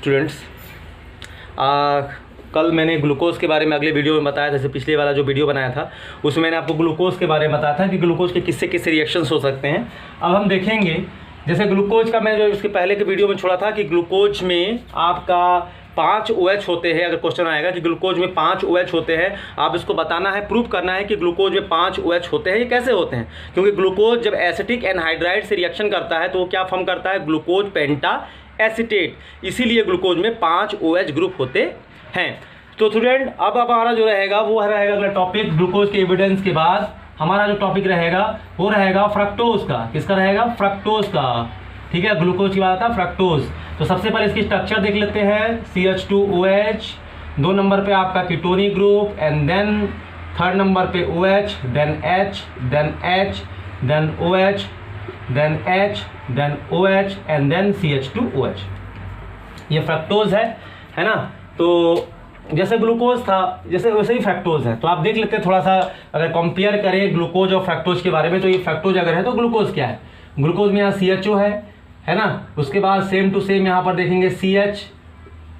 Students, कल मैंने glucose के बारे में अगले वीडियो में बताया था। जैसे पिछले वाला जो वीडियो बनाया था उसमें मैंने आपको ग्लूकोज के बारे में बताया था कि ग्लूकोज के किससे किससे रिएक्शंस हो सकते हैं। अब हम देखेंगे, जैसे ग्लूकोज का मैं जो इसके पहले के वीडियो में छोड़ा था कि ग्लूकोज में आपका 5 OH होते हैं। अगर क्वेश्चन आएगा कि ग्लूकोज में 5 OH होते हैं, आप इसको बताना है, प्रूव करना है कि ग्लूकोज में 5 OH होते हैं। ये कैसे होते हैं? क्योंकि ग्लूकोज जब एसिटिक एनहाइड्राइड से रिएक्शन करता है तो वो क्या फॉर्म करता है? ग्लूकोज पेंटा एसीटेट। इसीलिए ग्लूकोज में 5 OH ग्रुप होते हैं। तो स्टूडेंट, अब हमारा जो रहेगा वो रहेगा अगला टॉपिक। ग्लूकोज के एविडेंस के बाद हमारा जो टॉपिक रहेगा वो रहेगा फ्रक्टोज का। किसका रहेगा? फ्रक्टोज का। ठीक है, ग्लूकोज की बात था, फ्रक्टोज। तो सबसे पहले इसकी स्ट्रक्चर देख लेते हैं। CH2OH, 2 नंबर पे आपका ketonic group, and then 3rd number पे OH, then H, then H, then OH, then H, then OH, and then CH2OH। ये फ्रक्टोज है ना। तो जैसे ग्लूकोज था जैसे वैसे ही फ्रक्टोज है। तो आप देख लेते हैं थोड़ा सा, अगर कंपेयर करें ग्लूकोज और फ्रक्टोज के बारे में, तो ये फ्रक्टोज अगर है तो ग्लूकोज क्या है? ग्लूकोज में यहाँ CHO है ना। उसके बाद सेम टू सेम यहाँ पर देखेंगे CH,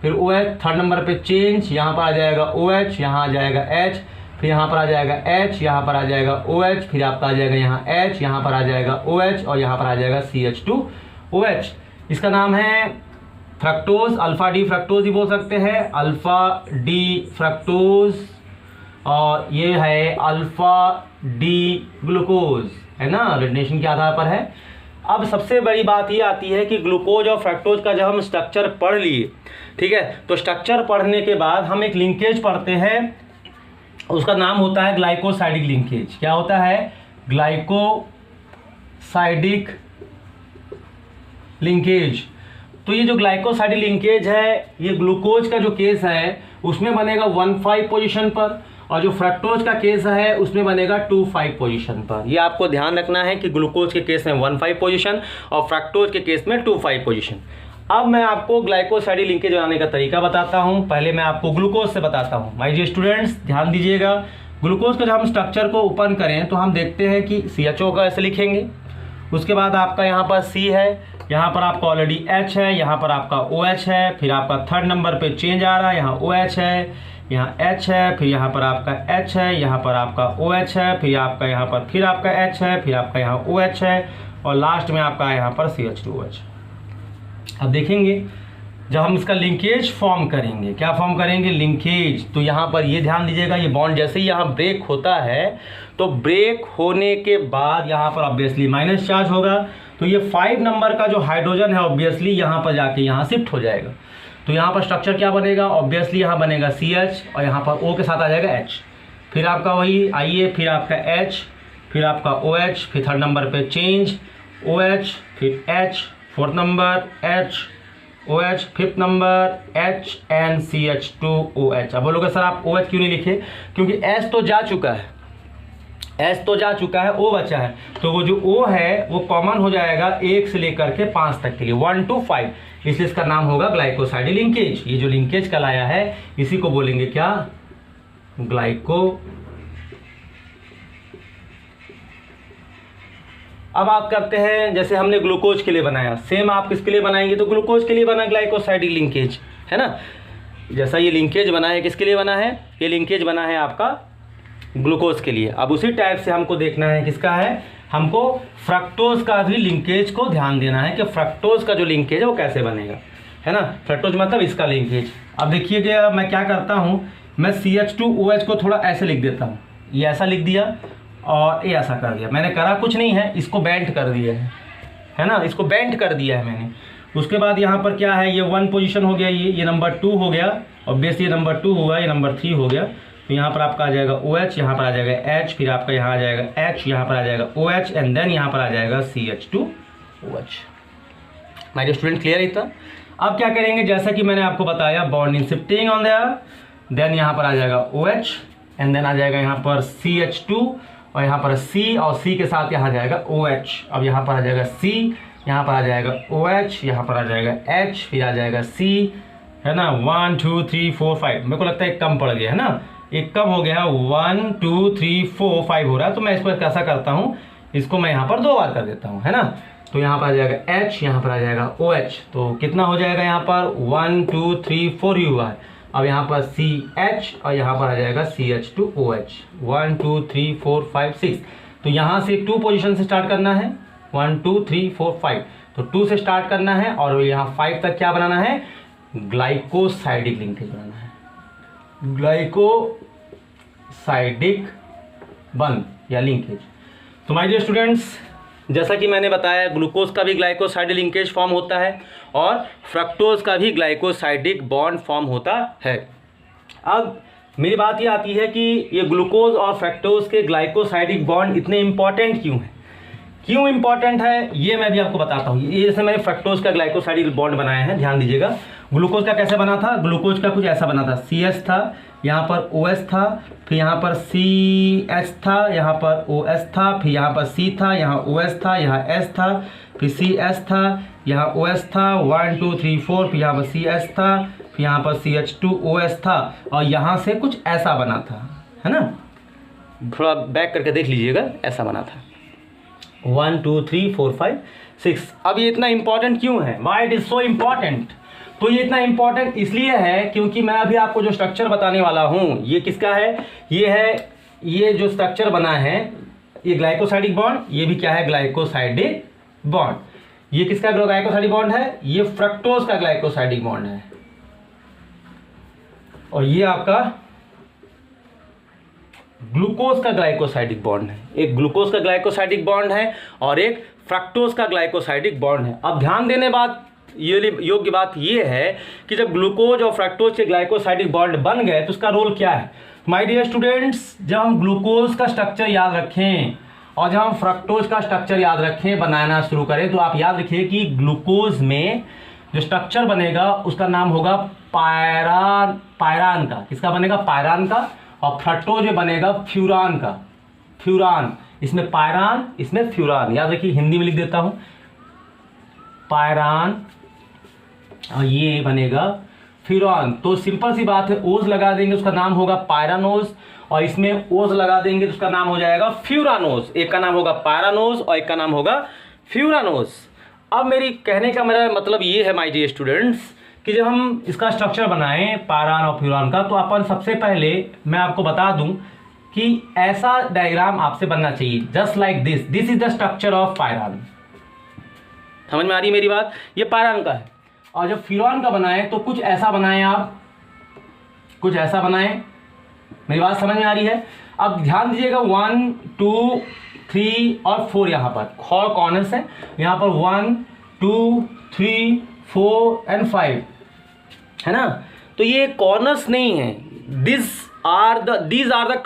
फिर OH, 3rd नंबर पे चेंज, यहाँ पर आ जाएगा OH, यहाँ आ जाएगा H, फिर यहाँ पर आ जाएगा H, यहाँ पर आ जाएगा OH, फिर आपका आ जाएगा यहाँ H, यहाँ पर आ जाएगा OH, और यहाँ पर आ जाएगा CH2OH। इसका नाम है फ्रक्टोज। अल्फा डी फ्रक्टोज ही बोल सकते हैं, अल्फा डी फ्रक्टोज, और ये है अल्फा डी ग्लूकोज, है ना, रेडिनेशन के आधार पर है। अब सबसे बड़ी बात ये आती है कि ग्लूकोज और फ्रक्टोज का जब हम स्ट्रक्चर पढ़ लिए, ठीक है, तो स्ट्रक्चर पढ़ने के बाद हम एक लिंकेज पढ़ते हैं, उसका नाम होता है ग्लाइकोसाइडिक लिंकेज। क्या होता है? Glycosidic linkage. तो ये जो ग्लाइकोसाइडिक लिंकेज है, ये ग्लूकोज का जो केस है उसमें बनेगा 1,5 पोजीशन पर, और जो फ्रक्टोज का केस है उसमें बनेगा 2,5 पोजीशन पर। ये आपको ध्यान रखना है कि ग्लूकोज के केस में 1,5 पोजीशन और फ्रक्टोज के केस में 2,5 पोजीशन। अब मैं आपको ग्लाइकोसाइडिक लिंकेज बनाने का तरीका बताता हूँ। पहले मैं आपको ग्लूकोज से बताता हूँ। माय डियर स्टूडेंट्स, ध्यान दीजिएगा। ग्लूकोज का जब हम स्ट्रक्चर को ओपन करें तो हम देखते हैं कि CHO का ऐसे लिखेंगे, उसके बाद आपका यहाँ पर C है, यहाँ पर आपका ऑलरेडी H है, यहाँ पर आपका OH है, फिर आपका 3rd नंबर पे चेंज आ रहा है, यहाँ OH है, यहाँ H है, फिर यहाँ पर आपका H है, यहाँ पर आपका OH है, फिर आपका यहाँ पर फिर आपका H है, फिर आपका यहाँ OH है, और लास्ट में आपका यहाँ पर CH2OH। अब देखेंगे जब हम इसका लिंकेज फॉर्म करेंगे, क्या फॉर्म करेंगे? लिंकेज। तो यहाँ पर ये ध्यान दीजिएगा, ये बॉन्ड जैसे ही यहाँ ब्रेक होता है तो ब्रेक होने के बाद यहाँ पर ऑब्वियसली माइनस चार्ज होगा, तो ये 5 नंबर का जो हाइड्रोजन है ऑब्वियसली यहाँ पर जाके यहाँ शिफ्ट हो जाएगा। तो यहाँ पर स्ट्रक्चर क्या बनेगा? ऑब्वियसली यहाँ बनेगा CH, और यहाँ पर O के साथ आ जाएगा H, फिर आपका वही आइए, फिर आपका H, फिर आपका OH, फिर 3rd नंबर पे चेंज OH, फिर H, 4th number H, OH, 5th number H, and CH2OH। अब बोलोगे सर आप OH क्यों नहीं लिखे? क्योंकि H तो जा चुका है, S तो जा चुका है, O बचा है, तो वो जो O है वो कॉमन हो जाएगा 1 से लेकर के 5 तक के लिए, 1 to 5, इसलिए इसका नाम होगा ग्लाइकोसाइडिक लिंकेज। ये जो लिंकेज कहलाया है इसी को बोलेंगे क्या? ग्लाइको। अब आप करते हैं, जैसे हमने ग्लूकोज के लिए बनाया, सेम आप किसके लिए बनाएंगे? तो ग्लूकोज के लिए बना ग्लाइकोसाइडिक लिंकेज, है ना। जैसा ये लिंकेज बना है, किसके लिए बना है? ये लिंकेज बना है आपका ग्लूकोज के लिए। अब उसी टाइप से हमको देखना है किसका है, हमको फ्रक्टोज का भी लिंकेज को ध्यान देना है कि फ्रक्टोज का जो लिंकेज है वो कैसे बनेगा, है ना। फ्रक्टोज मतलब इसका लिंकेज। अब देखिएगा मैं क्या करता हूँ, मैं CH2OH को थोड़ा ऐसे लिख देता हूँ, ये ऐसा लिख दिया और ये ऐसा कर दिया। मैंने करा कुछ नहीं है, इसको बेंट कर दिया है ना, इसको बेंट कर दिया है मैंने। उसके बाद यहाँ पर क्या है, ये 1 पोजीशन हो गया, ये नंबर 2 हो गया, ऑब्वियसली ये नंबर 2 हुआ, ये नंबर 3 हो गया। तो यहाँ पर आपका आ जाएगा OH, यहाँ पर आ जाएगा H, फिर आपका यहाँ आ जाएगा H, यहाँ पर आ जाएगा OH, एंड देन यहाँ पर आ जाएगा CH2OH। माय स्टूडेंट, क्लियर इतना? अब क्या करेंगे, जैसा कि मैंने आपको बताया, bonding shifting on there, then यहाँ पर आ जाएगा OH, एंड देन आ जाएगा यहाँ पर CH2, और यहाँ पर C, और C के साथ यहाँ जाएगा OH। अब यहाँ पर आ जाएगा C, यहाँ पर आ जाएगा OH, यहाँ पर आ जाएगा H, फिर आ जाएगा C, है ना। 1 2 3 4 5, मेरे को लगता है एक कम पड़ गया है ना, एक कम हो गया, 1 2 3 4 5 हो रहा है। तो मैं इसको कैसा करता हूँ, इसको मैं यहाँ पर 2 बार कर देता हूँ, है ना। तो यहाँ पर आ जाएगा H, यहाँ पर आ जाएगा OH। तो कितना हो जाएगा यहाँ पर 1 2 3 4 ही हुआ है। अब यहाँ पर CH और यहाँ पर आ जाएगा CH2OH। 1 2 3 4 5 6। तो यहाँ से 2 पोजीशन से स्टार्ट करना है, 1 2 3 4 5। तो 2 से स्टार्ट करना है और यहाँ 5 तक क्या बनाना है, ग्लाइकोसाइडिक लिंकेज बनाना है, ग्लाइकोसाइडिक बंध या लिंकेज। तो माय डियर स्टूडेंट्स, जैसा कि मैंने बताया ग्लूकोज का भी ग्लाइकोसाइडिक लिंकेज फॉर्म होता है और फ्रक्टोज का भी ग्लाइकोसाइडिक बॉन्ड फॉर्म होता है। अब मेरी बात ये आती है कि ये ग्लूकोज और फ्रक्टोज के ग्लाइकोसाइडिक बॉन्ड इतने इंपॉर्टेंट क्यों हैं, क्यों इंपॉर्टेंट है ये मैं भी आपको बताता हूँ। ये जैसे मैंने फ्रक्टोज का ग्लाइकोसाइडिक बॉन्ड बनाया है, ध्यान दीजिएगा। ग्लूकोज का कैसे बना था, ग्लूकोज का कुछ ऐसा बना था, CH था, यहाँ पर OS था, फिर यहाँ पर CH था, यहाँ पर OS था, फिर यहाँ पर C था, यहाँ OS था, यहाँ S था, फिर CH था, यहाँ OS था, 1 2 3 4, फिर यहाँ पर CH था, फिर यहाँ पर CH2OS था और यहाँ से कुछ ऐसा बना था, है ना। थोड़ा बैक करके देख लीजिएगा, ऐसा बना था 1 2 3 4 5 6। अब ये इतना इंपॉर्टेंट क्यों है, why it is so important. तो ये इतना इंपॉर्टेंट इसलिए है क्योंकि मैं अभी आपको जो स्ट्रक्चर बताने वाला हूँ ये किसका है, ये जो स्ट्रक्चर बना है ये ग्लाइकोसाइडिक बॉन्ड, ये भी क्या है, ग्लाइकोसाइडिक बॉन्ड। ये किसका ग्लाइकोसाइडिक बॉन्ड है, ये फ्रक्टोज का ग्लाइकोसाइडिक बॉन्ड है और ये आपका ग्लूकोज का ग्लाइकोसाइडिक बॉन्ड है। एक ग्लूकोज का ग्लाइकोसाइडिक बॉन्ड है और एक फ्रक्टोज का ग्लाइकोसाइडिक बॉन्ड है। अब ध्यान देने बात ये योग्य बात ये है कि जब ग्लूकोज और फ्रक्टोज के ग्लाइकोसाइडिक बॉन्ड बन गए तो उसका रोल क्या है। माय डियर स्टूडेंट्स, जब हम ग्लूकोज का स्ट्रक्चर याद रखें और जब हम फ्रक्टोज का स्ट्रक्चर याद रखें, बनाना शुरू करें, तो आप याद रखिए कि ग्लूकोज में जो स्ट्रक्चर बनेगा उसका नाम होगा पायरान का। किसका बनेगा, पायरान का। और फ्रक्टोज में बनेगा फ्यूरान का, फ्यूरान। इसमें पायरान, इसमें फ्यूरान। याद रखिए, हिंदी में लिख देता हूं, पायरान और ये बनेगा फ्यूरान। तो सिंपल सी बात है, ओज लगा देंगे उसका नाम होगा पायरानोज और इसमें ओज लगा देंगे तो उसका नाम हो जाएगा फ्यूरानोज। एक का नाम होगा पायरानोज और एक का नाम होगा फ्यूरानोज। अब मेरी कहने का मेरा मतलब ये है माय डियर स्टूडेंट्स कि जब हम इसका स्ट्रक्चर बनाएं पायरान और फ्यूरान का, तो अपन सबसे पहले मैं आपको बता दूं कि ऐसा डायग्राम आपसे बनना चाहिए, just like this is the structure of pyran. समझ में आ रही है मेरी बात, ये पायरान का है। और जब फ्यूरान का बनाएं तो कुछ ऐसा बनाएं, आप कुछ ऐसा बनाएं। मेरी बात समझ में आ रही है। अब ध्यान दीजिएगा 1 2 3 और 4 यहाँ पर 4 कॉर्नर्स हैं। यहाँ पर 1 2 3 4 एंड 5 है ना। तो ये कॉर्नर्स नहीं है, these are the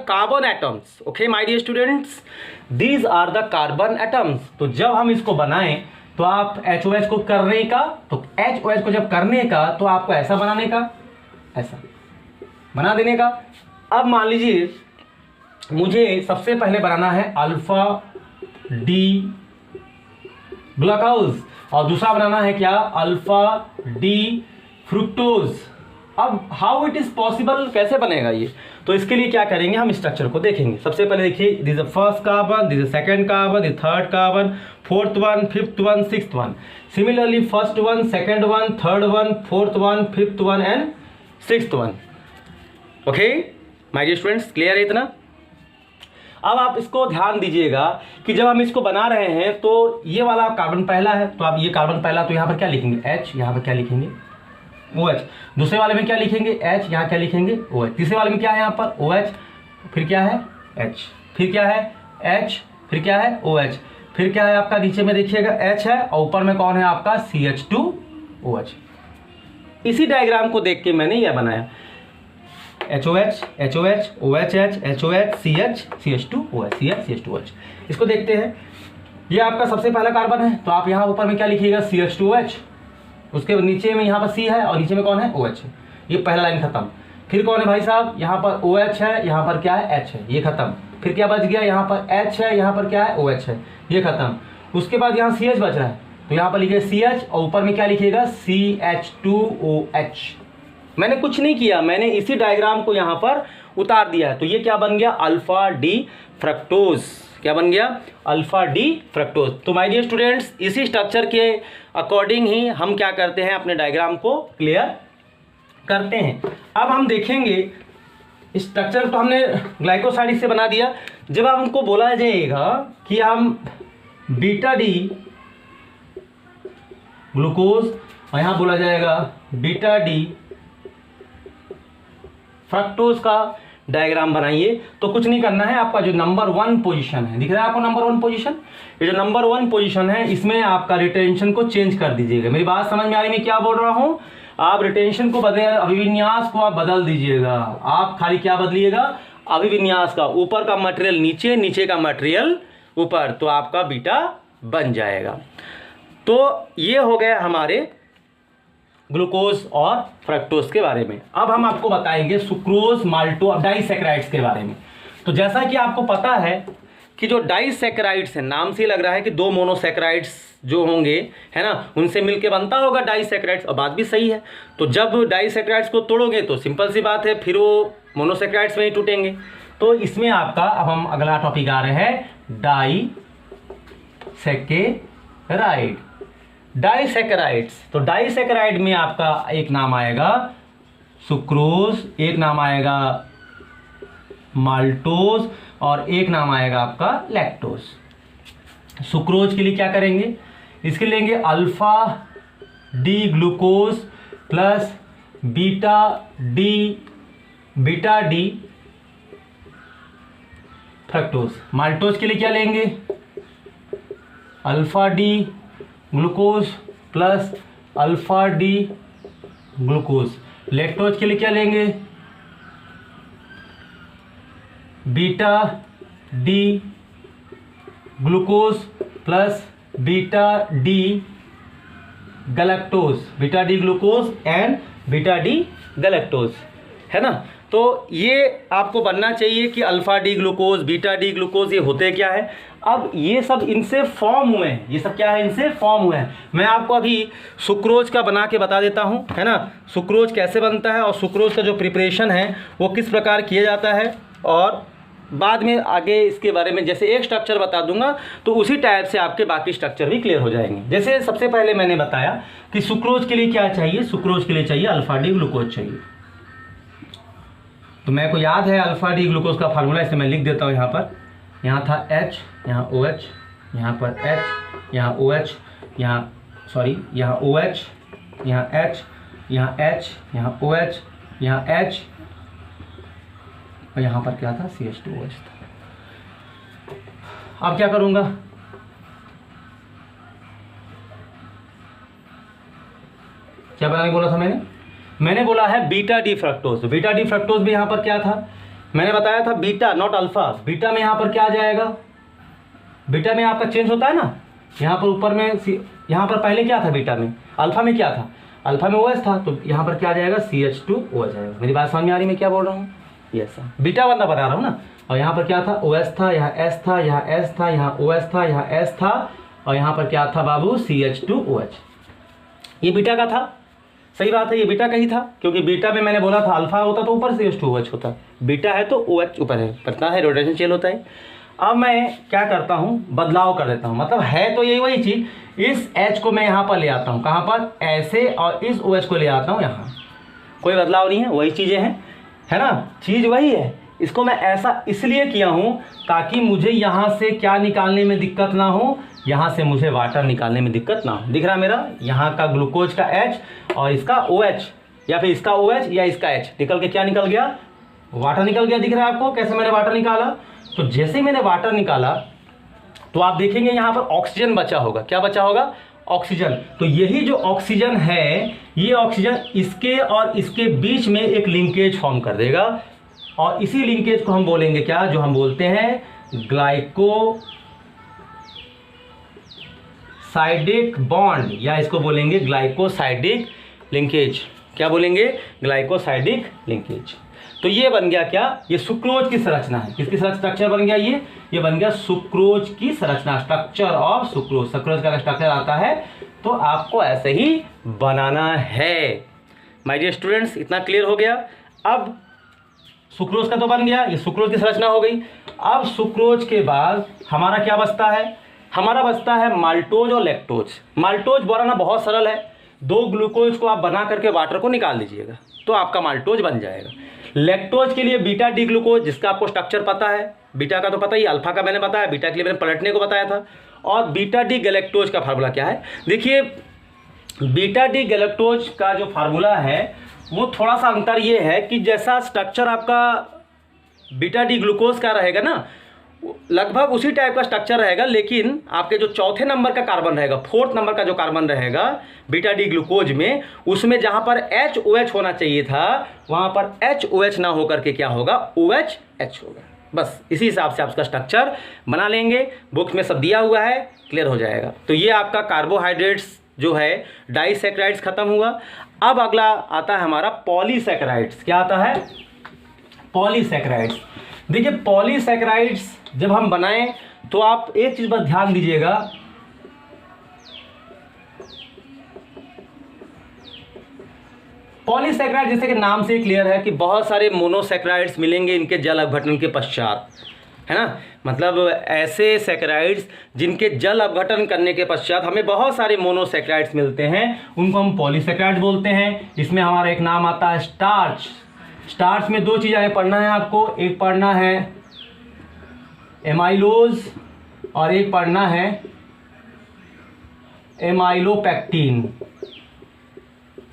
carbon atoms. Okay my dear students, these are the carbon atoms. तो जब हम इसको बनाएं तो आप HOH को करने का, तो HOH को जब करने का तो आपको ऐसा बनाने का, ऐसा बना देने का। अब मान लीजिए मुझे सबसे पहले बनाना है अल्फा डी ग्लूकोज और दूसरा बनाना है क्या, अल्फा डी फ्रुक्टोज। अब हाउ इट इज पॉसिबल, कैसे बनेगा ये, तो इसके लिए क्या करेंगे, हम स्ट्रक्चर को देखेंगे। सबसे पहले देखिए, this is first carbon, this is second carbon, this third carbon, fourth one, fifth one, sixth one. Similarly first one, second one, third one, fourth one, fifth one and sixth one. Okay my dear students, clear है इतना। अब आप इसको ध्यान दीजिएगा कि जब हम इसको बना रहे हैं तो ये वाला कार्बन पहला है, तो आप ये कार्बन पहला, तो यहाँ पर क्या लिखेंगे, H, यहाँ पर क्या लिखेंगे, OH। दूसरे वाले में क्या लिखेंगे, H, यहाँ क्या लिखेंगे, OH। तीसरे वाले में क्या है, यहाँ पर OH, फिर क्या है H, फिर क्या है H, फिर क्या है OH, फिर क्या है आपका नीचे में देखिएगा H है और ऊपर में कौन है आपका CH2OH। इसी डायग्राम को देख के मैंने यह बनाया, HOH, HOH, OHH, HOH, CH, CH2OH, CH, CH2OH। इसको देखते हैं, ये आपका सबसे पहला कार्बन है, तो आप यहाँ ऊपर में क्या लिखिएगा, CH2OH। उसके नीचे में यहाँ पर C है और नीचे में कौन है, OH है। ये पहला लाइन खत्म। फिर कौन है भाई साहब, यहाँ पर OH है, यहाँ पर क्या है, H है, ये खत्म। फिर क्या बच गया, यहाँ पर H है, यहाँ पर क्या है, OH है, ये खत्म। उसके बाद यहाँ CH बच रहा है, तो यहाँ पर लिखिए CH और ऊपर में क्या लिखिएगा, CH2OH। मैंने कुछ नहीं किया, मैंने इसी डायग्राम को यहाँ पर उतार दिया है, तो ये क्या बन गया, अल्फा डी फ्रक्टोज। क्या बन गया, अल्फा डी फ्रक्टोज। तो माय डियर स्टूडेंट्स, इसी स्ट्रक्चर के अकॉर्डिंग ही हम क्या करते हैं, अपने डायग्राम को क्लियर करते हैं। अब हम देखेंगे स्ट्रक्चर तो हमने ग्लाइकोसाइड से बना दिया। जब हमको बोला जाएगा कि हम बीटा डी ग्लूकोज और यहाँ बोला जाएगा बीटा डी फ्रक्टोज का डायग्राम बनाइए, तो कुछ नहीं करना है। आपका जो नंबर 1 पोजीशन है, दिख रहा है आपको नंबर 1 पोजीशन, ये जो नंबर 1 पोजीशन है इसमें आपका रिटेंशन को चेंज कर दीजिएगा। मेरी बात समझ में आ रही है मैं क्या बोल रहा हूं? आप रिटेंशन को बदल, अभिविन्यास को आप बदल दीजिएगा। आप खाली क्या बदलिएगा, अभिविन्यास का, ऊपर का मटेरियल नीचे, नीचे का मटेरियल ऊपर, तो आपका बीटा बन जाएगा। तो ये हो गया हमारे ग्लूकोज और फ्रक्टोज के बारे में। अब हम आपको बताएंगे सुक्रोज, माल्टोज, डाइसैकेराइड्स के बारे में। तो जैसा कि आपको पता है कि जो डाइसैकेराइड्स है, नाम से लग रहा है कि 2 मोनोसैकेराइड्स जो होंगे, है ना, उनसे मिलके बनता होगा डाइसैकेराइड्स, और बात भी सही है। तो जब डाइसैकेराइड्स को तोड़ोगे तो सिंपल सी बात है, फिर वो मोनोसैकेराइड्स में ही टूटेंगे। तो इसमें आपका अब हम अगला टॉपिक आ रहे हैं डाइसैकेराइड। डाइसैकेराइड्स, तो डाइसैकेराइड में आपका एक नाम आएगा सुक्रोज, एक नाम आएगा माल्टोज और एक नाम आएगा आपका लैक्टोज। सुक्रोज के लिए क्या करेंगे, इसके लेंगे alpha D glucose plus beta D fructose. Maltose के लिए क्या लेंगे, alpha D glucose plus alpha D glucose. Lactose के लिए क्या लेंगे, beta D glucose plus beta D galactose, beta D glucose and beta D galactose, है ना। तो ये आपको बनना चाहिए कि alpha D glucose, beta D glucose, ये होते क्या है। अब ये सब इनसे फॉर्म हुए हैं, ये सब क्या है, इनसे फॉर्म हुए हैं। मैं आपको अभी सुक्रोज का बना के बता देता हूँ, है ना, सुक्रोज कैसे बनता है और सुक्रोज का जो प्रिपरेशन है वो किस प्रकार किया जाता है, और बाद में आगे इसके बारे में जैसे एक स्ट्रक्चर बता दूंगा तो उसी टाइप से आपके बाकी स्ट्रक्चर भी क्लियर हो जाएंगे। जैसे सबसे पहले मैंने बताया कि सुक्रोज के लिए क्या चाहिए, सुक्रोज के लिए चाहिए अल्फा डी ग्लूकोज चाहिए। तो मेरे को याद है अल्फा डी ग्लूकोज का फार्मूला, इसे मैं लिख देता हूँ यहाँ पर। यहाँ था H, यहाँ OH, यहाँ पर H, यहाँ OH, यहाँ सॉरी यहाँ OH, यहाँ H, यहाँ H, यहाँ OH, यहाँ H, और यहाँ पर क्या था, CH2OH था। अब क्या करूँगा, क्या बनाने बोला था मैंने बोला है beta D fructose. Beta D fructose भी यहाँ पर क्या था, मैंने बताया था बीटा नॉट अल्फा। बीटा में यहाँ पर क्या आ जाएगा, बीटा में आपका चेंज होता है ना, यहाँ पर ऊपर में, यहाँ पर पहले क्या था बीटा में, अल्फा में क्या था, अल्फा में OH था, तो यहाँ पर क्या आ जाएगा, CH2O आ जाएगा। मेरी बात समझ में आ रही, मैं क्या बोल रहा हूँ, यस बीटा वाला बता रहा हूँ ना। और यहाँ पर क्या था, OH था, यहाँ S था, यहाँ S था, यहाँ OH था, यहाँ S था, और यहाँ पर क्या था बाबू, CH2OH। ये बीटा का था, सही बात है, ये बीटा का ही था, क्योंकि बीटा में मैंने बोला था अल्फा होता तो ऊपर CH2OH होता, बीटा है तो OH ऊपर है, पता है रोटेशन चेंज होता है। अब मैं क्या करता हूँ, बदलाव कर देता हूँ, मतलब है तो यही वही चीज़, इस H को मैं यहाँ पर ले आता हूँ, कहाँ पर, ऐसे, और इस OH को ले आता हूँ यहाँ, कोई बदलाव नहीं है, वही चीज़ें हैं, है ना, चीज़ वही है। इसको मैं ऐसा इसलिए किया हूँ ताकि मुझे यहाँ से क्या निकालने में दिक्कत ना हो, यहाँ से मुझे वाटर निकालने में दिक्कत ना हो। दिख रहा मेरा, यहाँ का ग्लूकोज का H और इसका OH, या फिर इसका OH या इसका H, निकल के क्या निकल गया, वाटर निकल गया। दिख रहा है आपको कैसे मैंने वाटर निकाला। तो जैसे ही मैंने वाटर निकाला तो आप देखेंगे यहाँ पर ऑक्सीजन बचा होगा। क्या बचा होगा, ऑक्सीजन। तो यही जो ऑक्सीजन है, ये ऑक्सीजन इसके और इसके बीच में एक लिंकेज फॉर्म कर देगा, और इसी लिंकेज को हम बोलेंगे क्या, जो हम बोलते हैं ग्लाइकोसाइडिक बॉन्ड, या इसको बोलेंगे ग्लाइकोसाइडिक लिंकेज। क्या बोलेंगे, ग्लाइकोसाइडिक लिंकेज। तो ये बन गया क्या, ये सुक्रोज की संरचना है। किसकी स्ट्रक्चर बन गया, ये बन गया सुक्रोज की संरचना, स्ट्रक्चर ऑफ सुक्रोज। सुक्रोज का स्ट्रक्चर आता है तो आपको ऐसे ही बनाना है। माय डियर स्टूडेंट्स, इतना क्लियर हो गया। अब सुक्रोज का तो बन गया, ये सुक्रोज की संरचना हो गई। अब सुक्रोज के बाद हमारा क्या बचता है, हमारा बचता है माल्टोज और लैक्टोज। माल्टोज बनाना बहुत सरल है, 2 ग्लूकोज को आप बना करके वाटर को निकाल लीजिएगा तो आपका माल्टोज बन जाएगा। लैक्टोज के लिए बीटा डी ग्लूकोज, जिसका आपको स्ट्रक्चर पता है, बीटा का तो पता ही, अल्फा का मैंने बताया, बीटा के लिए मैंने पलटने को बताया था। और बीटा डी गैलेक्टोज का फार्मूला क्या है, देखिए बीटा डी गैलेक्टोज का जो फार्मूला है वो थोड़ा सा अंतर ये है कि जैसा स्ट्रक्चर आपका बीटा डी ग्लूकोज का रहेगा ना, लगभग उसी टाइप का स्ट्रक्चर रहेगा, लेकिन आपके जो चौथे नंबर का कार्बन रहेगा, 4th नंबर का जो कार्बन रहेगा बीटा डी ग्लूकोज में, उसमें जहाँ पर HOH होना चाहिए था वहाँ पर HOH ना होकर के क्या होगा, OH होगा। बस इसी हिसाब से आप उसका स्ट्रक्चर बना लेंगे, बुक्स में सब दिया हुआ है, क्लियर हो जाएगा। तो ये आपका कार्बोहाइड्रेट्स जो है, डाइसैकेराइड्स खत्म हुआ। अब अगला आता है हमारा पॉलीसैकेराइड्स। क्या आता है, पॉलीसैकेराइड्स। देखिए पॉलीसैकेराइड्स जब हम बनाएं तो आप एक चीज पर ध्यान दीजिएगा, पॉलीसैकेराइड जैसे कि नाम से क्लियर है कि बहुत सारे मोनोसैकेराइड्स मिलेंगे इनके जल अपघटन के पश्चात, है ना। मतलब ऐसे सैकेराइड्स जिनके जल अपघटन करने के पश्चात हमें बहुत सारे मोनोसैकेराइड्स मिलते हैं, उनको हम पॉलीसैकेराइड बोलते हैं। इसमें हमारा एक नाम आता है स्टार्च। स्टार्च में 2 चीज़ें पढ़ना है आपको, एक पढ़ना है एमाइलोज और एक पढ़ना है एमाइलोपेक्टिन।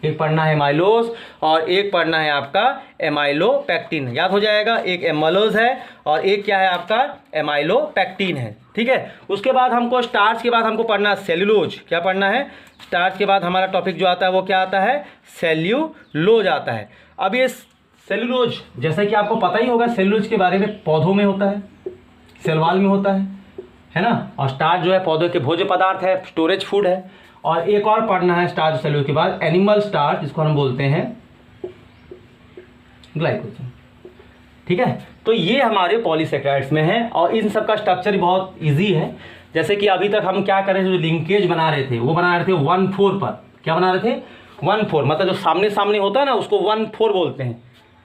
एक पढ़ना है एमाइलोज और एक पढ़ना है आपका एमाइलोपेक्टिन। याद हो जाएगा, एक एमाइलोज है और एक क्या है आपका एमाइलोपेक्टिन है, ठीक है। उसके बाद हमको स्टार्च के बाद हमको पढ़ना है सेल्यूलोज। क्या पढ़ना है, स्टार्च के बाद हमारा टॉपिक जो आता है वो क्या आता है, सेल्यूलोज आता है। अब ये सेल्यूलोज जैसे कि आपको पता ही होगा, सेल्यूलोज के बारे में पौधों में होता है, सेलवाल में होता है ना। और स्टार्च जो है पौधों के भोज्य पदार्थ है, स्टोरेज फूड है। और एक और पढ़ना है स्टार्च सेल्यूलोज के बाद एनिमल स्टार्च, जिसको हम बोलते हैं ग्लाइकोजन, ठीक है। तो ये हमारे पॉलीसैकेराइड्स में है और इन सब का स्ट्रक्चर बहुत इजी है। जैसे कि अभी तक हम क्या कर रहे थे, जो लिंकेज बना रहे थे वो बना रहे थे 1,4 पर। क्या बना रहे थे, 1,4, मतलब जो सामने सामने होता है ना उसको 1,4 बोलते हैं।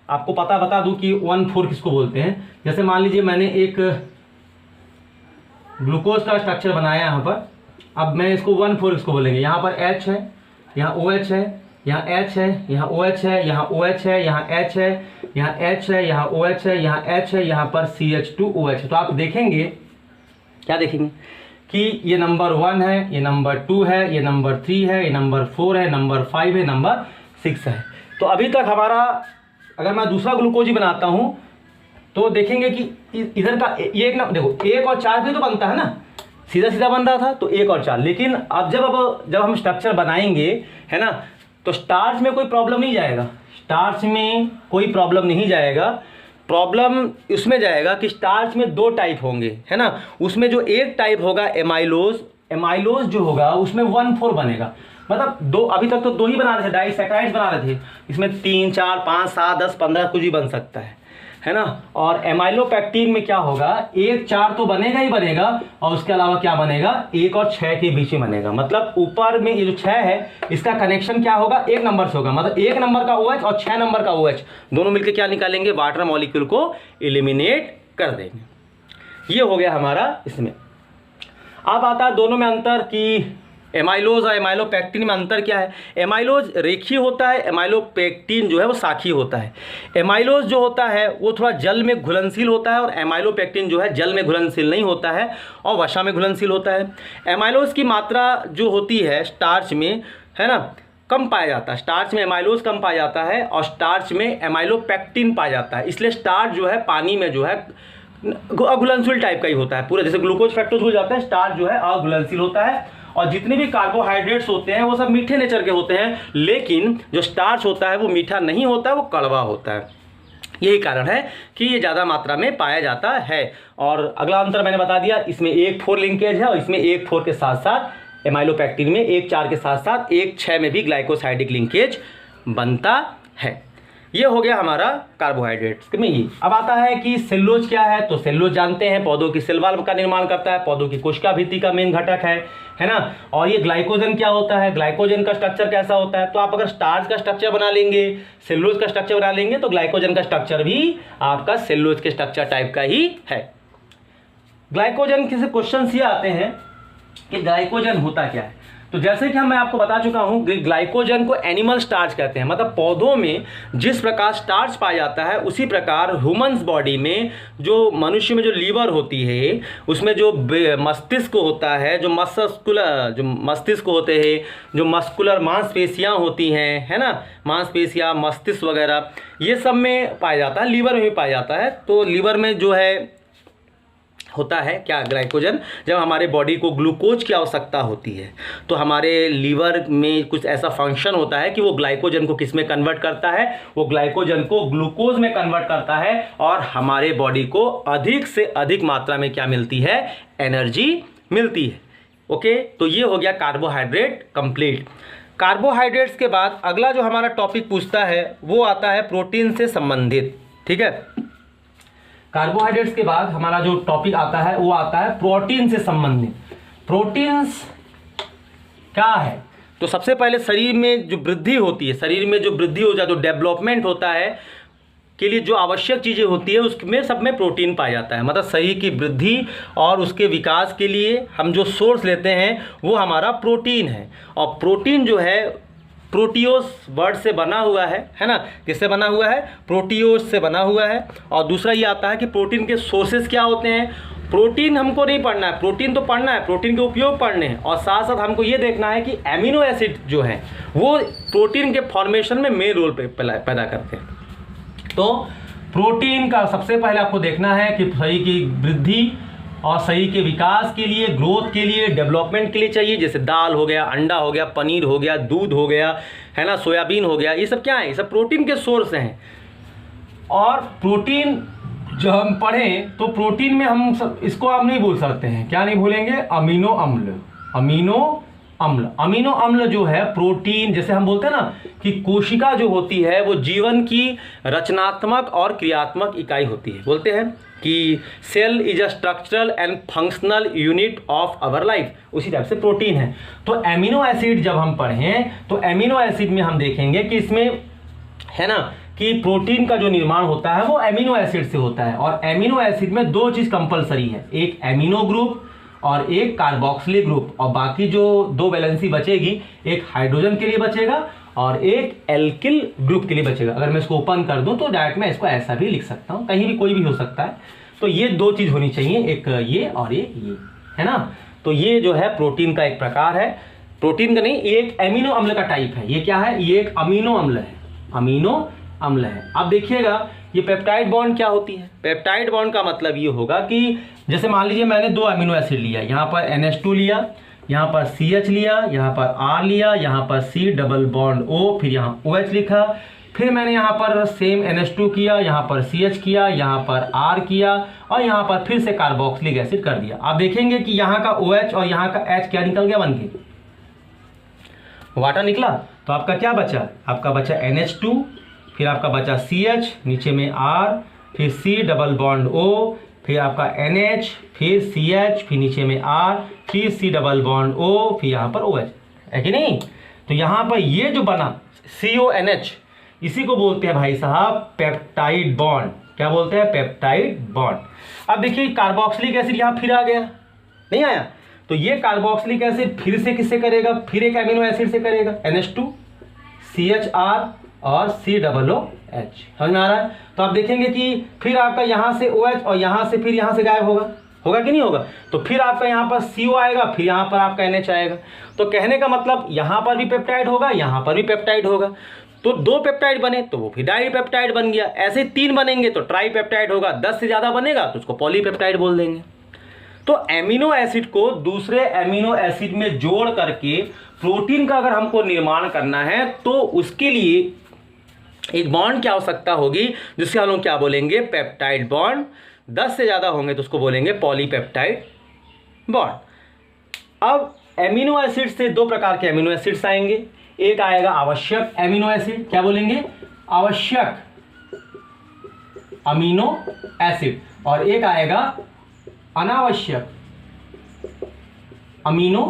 आपको बता दूं कि 1,4 किसको बोलते हैं। जैसे मान लीजिए मैंने एक ग्लूकोज का स्ट्रक्चर बनाया यहाँ पर, अब मैं इसको 1,4 इसको बोलेंगे। यहाँ पर H है, यहाँ OH है, यहाँ H है, यहाँ OH है, यहाँ OH है, यहाँ H है, यहाँ H है, यहाँ OH है, यहाँ H है, यहाँ पर CH2OH है। तो आप देखेंगे, क्या देखेंगे कि ये नंबर 1 है, ये नंबर 2 है, ये नंबर 3 है, ये नंबर 4 है, नंबर 5 है, नंबर 6 है। तो अभी तक हमारा, अगर मैं दूसरा ग्लूकोज ही बनाता हूँ तो देखेंगे कि इधर का ये एक ना, देखो 1 और 4 भी तो बनता है ना, सीधा सीधा बन रहा था तो 1 और 4। लेकिन अब जब हम स्ट्रक्चर बनाएंगे, है ना, तो स्टार्च में कोई प्रॉब्लम नहीं जाएगा, स्टार्च में कोई प्रॉब्लम नहीं जाएगा। प्रॉब्लम इसमें जाएगा कि स्टार्च में 2 टाइप होंगे, है ना। उसमें जो एक टाइप होगा एमाइलोज, एमाइलोज जो होगा उसमें 1,4 बनेगा। मतलब 2, अभी तक तो 2 ही बना रहे थे, डाइसैकेराइड्स बना रहे थे, इसमें 3, 4, 5, 7, 10, 15 कुछ भी बन सकता है ना। और एमाइलोपेक्टिन में क्या होगा, 1, 4 तो बनेगा ही बनेगा और उसके अलावा क्या बनेगा, 1 और 6 के बीच में बनेगा। मतलब ऊपर में ये जो 6 है इसका कनेक्शन क्या होगा, 1 नंबर से होगा। मतलब 1 नंबर का OH और 6 नंबर का OH दोनों मिलकर क्या निकालेंगे, वाटर मॉलिक्यूल को एलिमिनेट कर देंगे। ये हो गया हमारा इसमें। अब आता है दोनों में अंतर कि एमाइलोज और एमाइलोपेक्टिन में अंतर क्या है। एमाइलोज रेखीय होता है, एमाइलोपेक्टिन जो है वो शाखीय होता है। एमाइलोज जो होता है वो थोड़ा जल में घुलनशील होता है और एमाइलोपेक्टिन जो है जल में घुलनशील नहीं होता है और वसा में घुलनशील होता है। एमाइलोज की मात्रा जो होती है स्टार्च में, है ना, कम पाया जाता है। स्टार्च में एमाइलोज कम पाया जाता है और स्टार्च में एमाइलोपेक्टिन पाया जाता है। इसलिए स्टार्च जो है पानी में जो है अघुलनशील टाइप का ही होता है पूरा, जैसे ग्लूकोज फ्रक्टोज घुल जाता है, स्टार्च जो है अघुलनशील होता है। और जितने भी कार्बोहाइड्रेट्स होते हैं वो सब मीठे नेचर के होते हैं, लेकिन जो स्टार्च होता है वो मीठा नहीं होता है, वो कड़वा होता है। यही कारण है कि ये ज़्यादा मात्रा में पाया जाता है। और अगला अंतर मैंने बता दिया, इसमें 1,4 लिंकेज है और इसमें 1,4 के साथ साथ एमाइलोपेक्टिन में 1,4 के साथ साथ 1,6 में भी ग्लाइकोसाइडिक लिंकेज बनता है। ये हो गया हमारा कार्बोहाइड्रेट्स में ये। अब आता है कि सेलुलोज क्या है, तो सेलुलोज जानते हैं पौधों की सेल वॉल का निर्माण करता है, पौधों की कोशिका भित्ति का मेन घटक है ना। और ये ग्लाइकोजन क्या होता है, ग्लाइकोजन का स्ट्रक्चर कैसा होता है, तो आप अगर स्टार्च का स्ट्रक्चर बना लेंगे, सेलुलोज का स्ट्रक्चर बना लेंगे, तो ग्लाइकोजन का स्ट्रक्चर भी आपका सेलुलोज के स्ट्रक्चर टाइप का ही है। ग्लाइकोजन के क्वेश्चन ये आते हैं कि ग्लाइकोजन होता क्या है, तो जैसे कि मैं आपको बता चुका हूं, ग्लाइकोजन को एनिमल स्टार्च कहते हैं, मतलब पौधों में जिस प्रकार स्टार्च पाया जाता है उसी प्रकार ह्यूमन्स बॉडी में, जो मनुष्य में जो लीवर होती है, उसमें जो मस्तिष्क होता है, जो मस्तिष्क होते हैं, जो मस्कुलर मांसपेशियां होती हैं, है ना, मांसपेशियां, मस्तिष्क वगैरह, ये सब में पाया जाता है, लीवर में भी पाया जाता है। तो लीवर में जो है होता है क्या, ग्लाइकोजन। जब हमारे बॉडी को ग्लूकोज की आवश्यकता होती है तो हमारे लीवर में कुछ ऐसा फंक्शन होता है कि वो ग्लाइकोजन को किस में कन्वर्ट करता है, वो ग्लाइकोजन को ग्लूकोज में कन्वर्ट करता है और हमारे बॉडी को अधिक से अधिक मात्रा में क्या मिलती है, एनर्जी मिलती है। ओके, तो ये हो गया कार्बोहाइड्रेट कंप्लीट। कार्बोहाइड्रेट्स के बाद अगला जो हमारा टॉपिक पूछता है वो आता है प्रोटीन से संबंधित। ठीक है, कार्बोहाइड्रेट्स के बाद हमारा जो टॉपिक आता है वो आता है प्रोटीन से संबंधित। प्रोटीन्स क्या है, तो सबसे पहले शरीर में जो वृद्धि होती है, शरीर में जो वृद्धि हो जाए, जो डेवलपमेंट होता है के लिए जो आवश्यक चीज़ें होती है उसमें सब में प्रोटीन पाया जाता है। मतलब शरीर की वृद्धि और उसके विकास के लिए हम जो सोर्स लेते हैं वो हमारा प्रोटीन है। और प्रोटीन जो है प्रोटियोस वर्ड से बना हुआ है ना, किससे बना हुआ है, प्रोटियोस से बना हुआ है। और दूसरा ये आता है कि प्रोटीन के सोर्सेज क्या होते हैं। प्रोटीन हमको नहीं पढ़ना है, प्रोटीन तो पढ़ना है, प्रोटीन के उपयोग पढ़ने हैं, और साथ साथ हमको ये देखना है कि एमिनो एसिड जो है वो प्रोटीन के फॉर्मेशन में मेन रोल पैदा करते हैं। तो प्रोटीन का सबसे पहले आपको देखना है कि शरीर की वृद्धि और शरीर के विकास के लिए, ग्रोथ के लिए, डेवलपमेंट के लिए चाहिए, जैसे दाल हो गया, अंडा हो गया, पनीर हो गया, दूध हो गया, है ना, सोयाबीन हो गया, ये सब क्या है, ये सब प्रोटीन के सोर्स हैं। और प्रोटीन जब हम पढ़ें तो प्रोटीन में हम सब इसको आप नहीं भूल सकते हैं, क्या नहीं भूलेंगे, अमीनो अम्ल। अमीनो अम्ल जो है प्रोटीन, जैसे हम बोलते हैं ना कि कोशिका जो होती है वो जीवन की रचनात्मक और क्रियात्मक इकाई होती है। बोलते हैं कि cell is a structural and functional unit of our life, उसी टाइप से प्रोटीन है। तो एमिनो एसिड जब हम पढ़ें तो एमिनो एसिड में हम देखेंगे कि इसमें है ना कि प्रोटीन का जो निर्माण होता है वो एमिनो एसिड से होता है। और एमिनो एसिड में दो चीज़ कंपलसरी है, एक एमिनो ग्रुप और एक कार्बोक्सिलिक ग्रुप, और बाकी जो दो वैलेंसी बचेगी, एक हाइड्रोजन के लिए बचेगा और एक एल्किल ग्रुप के लिए बचेगा। अगर मैं इसको ओपन कर दूं तो डायरेक्ट मैं इसको ऐसा भी लिख सकता हूं, कहीं भी कोई भी हो सकता है। तो ये दो चीज़ होनी चाहिए, एक ये और ये है ना। तो ये जो है प्रोटीन का एक प्रकार है, प्रोटीन का नहीं, ये एक एमिनो अम्ल का टाइप है। ये क्या है, ये एक अमीनो अम्ल है, अमीनो अम्ल है। अब देखिएगा ये पेप्टाइड बॉन्ड क्या होती है। पेप्टाइड बॉन्ड का मतलब ये होगा कि जैसे मान लीजिए मैंने दो अमीनो एसिड लिया, यहाँ पर NH2 लिया, यहाँ पर CH लिया, यहाँ पर R लिया, यहाँ पर C डबल बॉन्ड O, फिर यहाँ OH लिखा, फिर मैंने यहाँ पर सेम NH2 किया, यहाँ पर CH किया, यहाँ पर R किया और यहाँ पर फिर से कार्बोक्सिलिक एसिड कर दिया। आप देखेंगे कि यहाँ का OH और यहाँ का H क्या निकल गया, बन के वाटर निकला। तो आपका क्या बचा, आपका बचा NH2, फिर आपका बचा CH, नीचे में R, फिर C डबल बॉन्ड O, फिर आपका NH, फिर CH, फिर नीचे में R, फिर C डबल बॉन्ड O, फिर यहाँ पर OH, है कि नहीं। तो यहाँ पर ये जो बना CONH, इसी को बोलते हैं भाई साहब पेप्टाइड बॉन्ड। क्या बोलते हैं, पेप्टाइड बॉन्ड। अब देखिए कार्बोक्सिलिक एसिड यहाँ फिर आ गया, नहीं आया, तो ये कार्बोक्सिलिक एसिड फिर से किससे करेगा, फिर एक एमिनो एसिड से करेगा, NH2, CHR और COOH। समझ में आ रहा है। तो आप देखेंगे कि फिर आपका यहाँ से OH और यहाँ से फिर यहाँ से गायब होगा कि नहीं होगा। तो फिर आपका यहाँ पर CO आएगा, फिर यहाँ पर आपका NH आएगा। तो कहने का मतलब यहाँ पर भी पेप्टाइड होगा, यहाँ पर भी पेप्टाइड होगा। तो दो पेप्टाइड बने तो वो फिर डाईपेप्टाइड बन गया, ऐसे तीन बनेंगे तो ट्राईपेप्टाइड होगा, 10 से ज़्यादा बनेगा तो उसको पॉलीपेप्टाइड बोल देंगे। तो एमिनो एसिड को दूसरे एमिनो एसिड में जोड़ करके प्रोटीन का अगर हमको निर्माण करना है तो उसके लिए एक बॉन्ड की आवश्यकता होगी, जिससे हम लोग क्या बोलेंगे, पेप्टाइड बॉन्ड। 10 से ज़्यादा होंगे तो उसको बोलेंगे पॉलीपेप्टाइड बॉन्ड। अब एमिनो एसिड से दो प्रकार के एमिनो एसिड्स आएंगे, एक आएगा आवश्यक एमिनो एसिड, क्या बोलेंगे, आवश्यक अमीनो एसिड और एक आएगा अनावश्यक अमीनो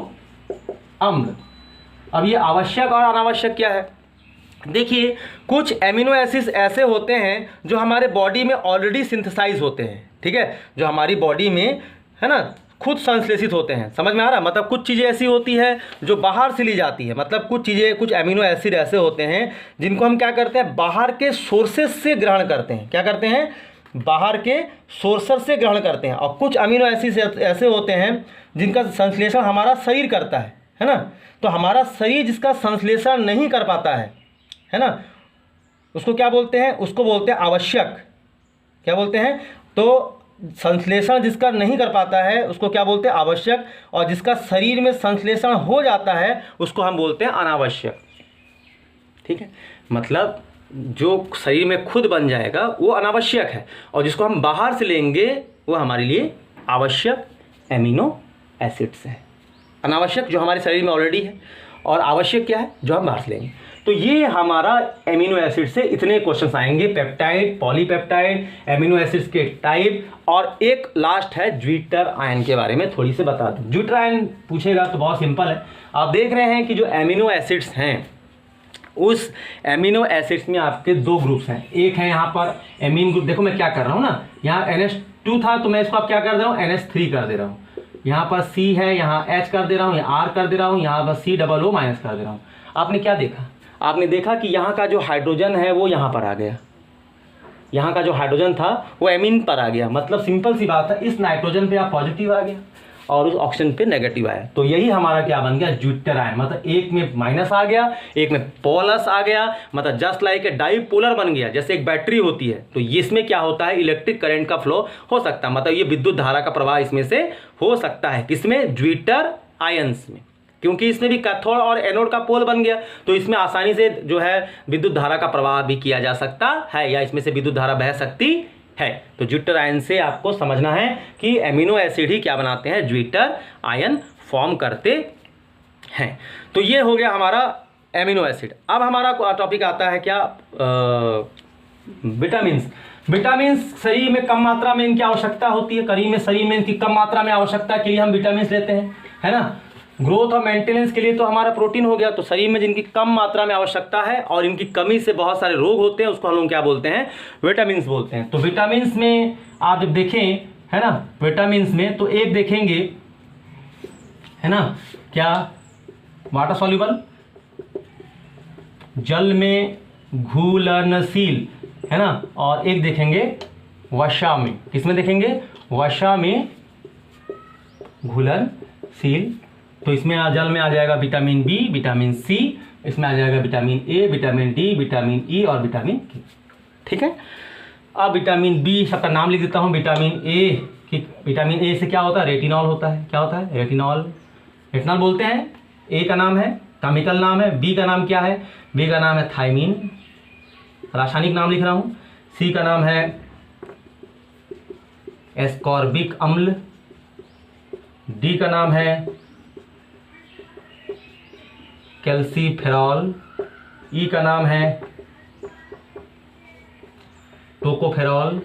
अम्ल। अब ये आवश्यक और अनावश्यक क्या है? देखिए, कुछ एमिनो एसिड्स ऐसे होते हैं जो हमारे बॉडी में ऑलरेडी सिंथेसाइज होते हैं, ठीक है, जो हमारी बॉडी में है ना खुद संश्लेषित होते हैं। समझ में आ रहा? मतलब कुछ चीज़ें ऐसी होती है जो बाहर से ली जाती है, मतलब कुछ चीज़ें, कुछ एमिनो एसिड ऐसे होते हैं जिनको हम क्या करते हैं, बाहर के सोर्सेज से ग्रहण करते हैं। क्या करते हैं? बाहर के सोर्सेज से ग्रहण करते हैं। और कुछ अमीनो एसिड ऐसे होते हैं जिनका संश्लेषण हमारा शरीर करता है ना। तो हमारा शरीर जिसका संश्लेषण नहीं कर पाता है ना, उसको क्या बोलते हैं? उसको बोलते हैं आवश्यक। क्या बोलते हैं? तो संश्लेषण जिसका नहीं कर पाता है उसको क्या बोलते हैं? आवश्यक। और जिसका शरीर में संश्लेषण हो जाता है उसको हम बोलते हैं अनावश्यक। ठीक है, मतलब जो शरीर में खुद बन जाएगा वो अनावश्यक है, और जिसको हम बाहर से लेंगे वो हमारे लिए आवश्यक एमिनो एसिड्स है। अनावश्यक जो हमारे शरीर में ऑलरेडी है, और आवश्यक क्या है? जो हम बाहर से लेंगे। तो ये हमारा एमिनो एसिड से इतने क्वेश्चंस आएंगे, पेप्टाइड, पॉलीपेप्टाइड, एमिनो एसिड्स के टाइप, और एक लास्ट है ज्विटर आयन के बारे में थोड़ी सी बता दूं। ज्विटर आयन पूछेगा तो बहुत सिंपल है। आप देख रहे हैं कि जो एमिनो एसिड्स हैं उस एमिनो एसिड्स में आपके दो ग्रुप्स हैं। एक है यहाँ पर एमीन ग्रुप, देखो मैं क्या कर रहा हूँ ना, यहाँ NH2 था तो मैं इसको आप क्या कर दे रहा हूँ, NH3 कर दे रहा हूँ। यहाँ पर C है, यहाँ H कर दे रहा हूँ, यहाँ R कर दे रहा हूँ, यहाँ पर COO- कर दे रहा हूँ। आपने क्या देखा? आपने देखा कि यहाँ का जो हाइड्रोजन है वो यहाँ पर आ गया, यहाँ का जो हाइड्रोजन था वो एमीन पर आ गया। मतलब सिंपल सी बात है, इस नाइट्रोजन पे आप पॉजिटिव आ गया और उस ऑक्सीजन पे नेगेटिव आया, तो यही हमारा क्या बन गया? Zwitter ion. मतलब एक में माइनस आ गया, एक में प्लस आ गया, मतलब जस्ट लाइक ए डाइपोलर बन गया। जैसे एक बैटरी होती है तो इसमें क्या होता है? इलेक्ट्रिक करंट का फ्लो हो सकता है, मतलब ये विद्युत धारा का प्रवाह इसमें से हो सकता है। किसमें? ज्विटर आयंस में, क्योंकि इसमें भी कैथोड और एनोड का पोल बन गया, तो इसमें आसानी से जो है विद्युत धारा का प्रवाह भी किया जा सकता है, या इसमें से विद्युत धारा बह सकती है। तो ज्विटर आयन से आपको समझना है कि एमिनो एसिड ही क्या बनाते हैं? ज्विटर आयन फॉर्म करते हैं। तो ये हो गया हमारा एमिनो एसिड। अब हमारा टॉपिक आता है क्या? विटामिन्स। विटामिन्स शरीर में कम मात्रा में इनकी आवश्यकता होती है, शरीर में इनकी कम मात्रा में आवश्यकता के लिए हम विटामिन्स लेते हैं, है ना। ग्रोथ और मेंटेनेंस के लिए तो हमारा प्रोटीन हो गया। तो शरीर में जिनकी कम मात्रा में आवश्यकता है और इनकी कमी से बहुत सारे रोग होते हैं, उसको हम लोग क्या बोलते हैं? विटामिन्स बोलते हैं। तो विटामिन्स में आप जब देखें, है ना, विटामिन्स में तो एक देखेंगे, है ना, क्या? वाटर सॉल्युबल, जल में घुलनशील, है ना, और एक देखेंगे वसा में। किसमें देखेंगे? वसा में घुलनशील। तो इसमें जल में आ जाएगा विटामिन बी, विटामिन सी, इसमें आ जाएगा vitamin A, vitamin D, vitamin E और विटामिन के। ठीक है, अब विटामिन बी सबका नाम लिख देता हूँ। विटामिन ए से क्या होता है? रेटिनॉल होता है। क्या होता है? रेटिनॉल बोलते हैं। ए का नाम है, केमिकल नाम है। बी का नाम क्या है? बी का नाम है थायमीन, रासायनिक नाम लिख रहा हूँ। सी का नाम है एस्कॉर्बिक अम्ल। डी का नाम है कैल्सीफेरॉल। ई का नाम है टोकोफेरॉल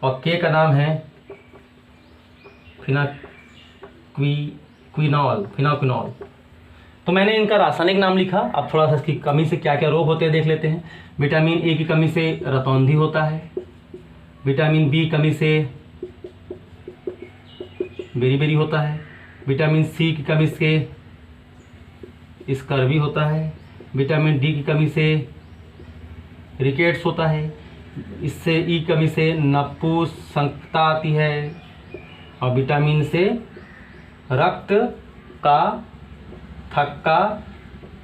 और के का नाम है फिनाक्विनॉल। तो मैंने इनका रासायनिक नाम लिखा। अब थोड़ा सा इसकी कमी से क्या क्या रोग होते हैं देख लेते हैं। विटामिन ए की कमी से रतौंधी होता है। विटामिन बी कमी से बेरी होता है। विटामिन सी की कमी से स्कर्वी होता है। विटामिन डी की कमी से रिकेट्स होता है। इससे ई कमी से नपुंसकता आती है। और विटामिन से रक्त का थक्का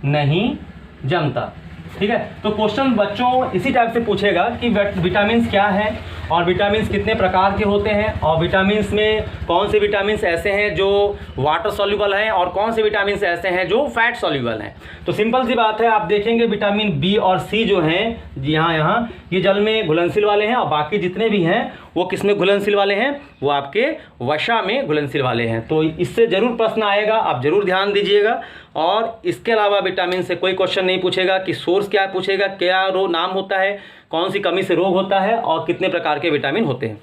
नहीं जमता। ठीक है, तो क्वेश्चन बच्चों इसी टाइप से पूछेगा कि विटामिन क्या है और विटामिन कितने प्रकार के होते हैं, और विटामिन में कौन से विटामिन ऐसे हैं जो वाटर सॉल्युबल हैं और कौन से विटामिन ऐसे हैं जो फैट सॉल्युबल हैं। तो सिंपल सी बात है, आप देखेंगे विटामिन बी और सी जो हैं यहाँ ये जल में घुलनशील वाले हैं, और बाकी जितने भी हैं वो किस में घुलनशील वाले हैं, वो आपके वसा में घुलनशील वाले हैं। तो इससे ज़रूर प्रश्न आएगा, आप ज़रूर ध्यान दीजिएगा। और इसके अलावा विटामिन से कोई क्वेश्चन नहीं पूछेगा कि सोर्स क्या पूछेगा, क्या नाम होता है, कौन सी कमी से रोग होता है और कितने प्रकार के विटामिन होते हैं।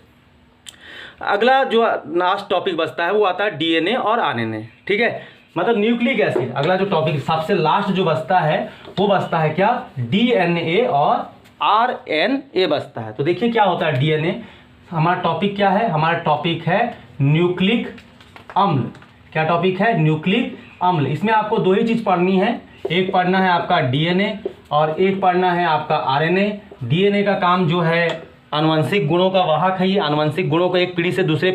अगला जो लास्ट टॉपिक बचता है वो आता है डीएनए और आरएनए, ठीक है, मतलब न्यूक्लिक एसिड। अगला जो टॉपिक सबसे लास्ट जो बचता है वो बचता है क्या, डीएनए और आरएनए बचता है। तो देखिए क्या होता है डीएनए, हमारा टॉपिक क्या है, हमारा टॉपिक है न्यूक्लिक अम्ल। क्या टॉपिक है, न्यूक्लिक अम्ल। इसमें आपको दो ही चीज़ पढ़नी है, एक पढ़ना है आपका डीएनए और एक पढ़ना है आपका आरएनए। डीएनए का काम जो है आनुवंशिक गुणों का वाहक है, ये आनुवंशिक गुणों को एक पीढ़ी से दूसरे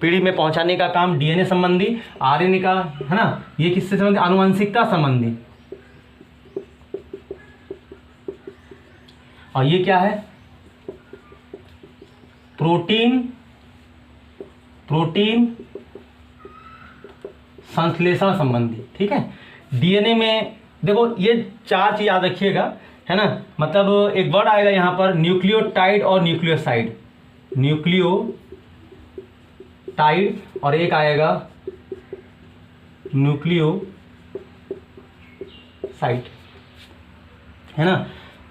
पीढ़ी में पहुंचाने का काम डीएनए संबंधी। आरएनए का है ना, ये किससे संबंधी, आनुवंशिकता संबंधी। और ये क्या है, प्रोटीन संश्लेषण संबंधी, ठीक है। डीएनए में देखो ये चार चीज याद रखिएगा, है ना, मतलब एक वर्ड आएगा यहाँ पर न्यूक्लियोटाइड और न्यूक्लियोसाइड, न्यूक्लियोटाइड और एक आएगा न्यूक्लियोसाइड, है ना।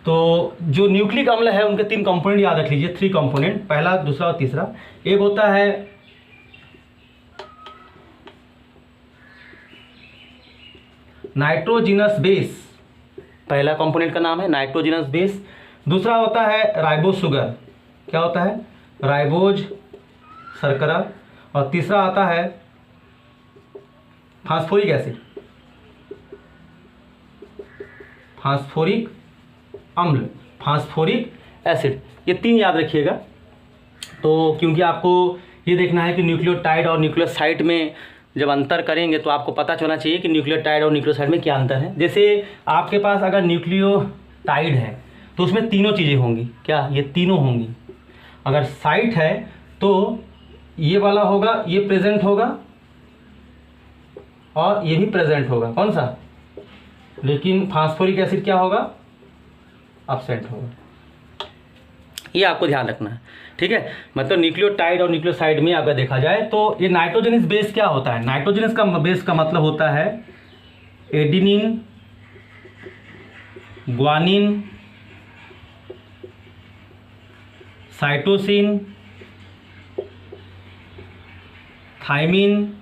तो जो न्यूक्लिक अम्ल है उनके तीन कंपोनेंट याद रख लीजिए, 3 कंपोनेंट, पहला दूसरा और तीसरा। एक होता है नाइट्रोजिनस बेस, पहला कंपोनेंट का नाम है नाइट्रोजिनस बेस। दूसरा होता है राइबोज शुगर, क्या होता है, राइबोज शर्करा। और तीसरा आता है फास्फोरिक एसिड, फास्फोरिक अम्ल, फास्फोरिक एसिड। ये 3 याद रखिएगा। तो क्योंकि आपको ये देखना है कि न्यूक्लियोटाइड और न्यूक्लियोसाइड में जब अंतर करेंगे तो आपको पता चलना चाहिए कि न्यूक्लियोटाइड और न्यूक्लियोसाइड में क्या अंतर है। जैसे आपके पास अगर न्यूक्लियोटाइड है तो उसमें तीनों चीज़ें होंगी, क्या, ये तीनों होंगी। अगर साइट है तो ये वाला होगा, ये प्रेजेंट होगा और ये भी प्रेजेंट होगा, कौन सा, लेकिन फास्फोरिक एसिड क्या होगा, एब्सेंट होगा। ये आपको ध्यान रखना है, ठीक है। मतलब न्यूक्लियोटाइड और न्यूक्लियोसाइड में अगर देखा जाए तो ये नाइट्रोजनस बेस क्या होता है, नाइट्रोजनस का बेस का मतलब होता है एडिनिन, ग्वानिन, साइटोसिन, थाइमिन,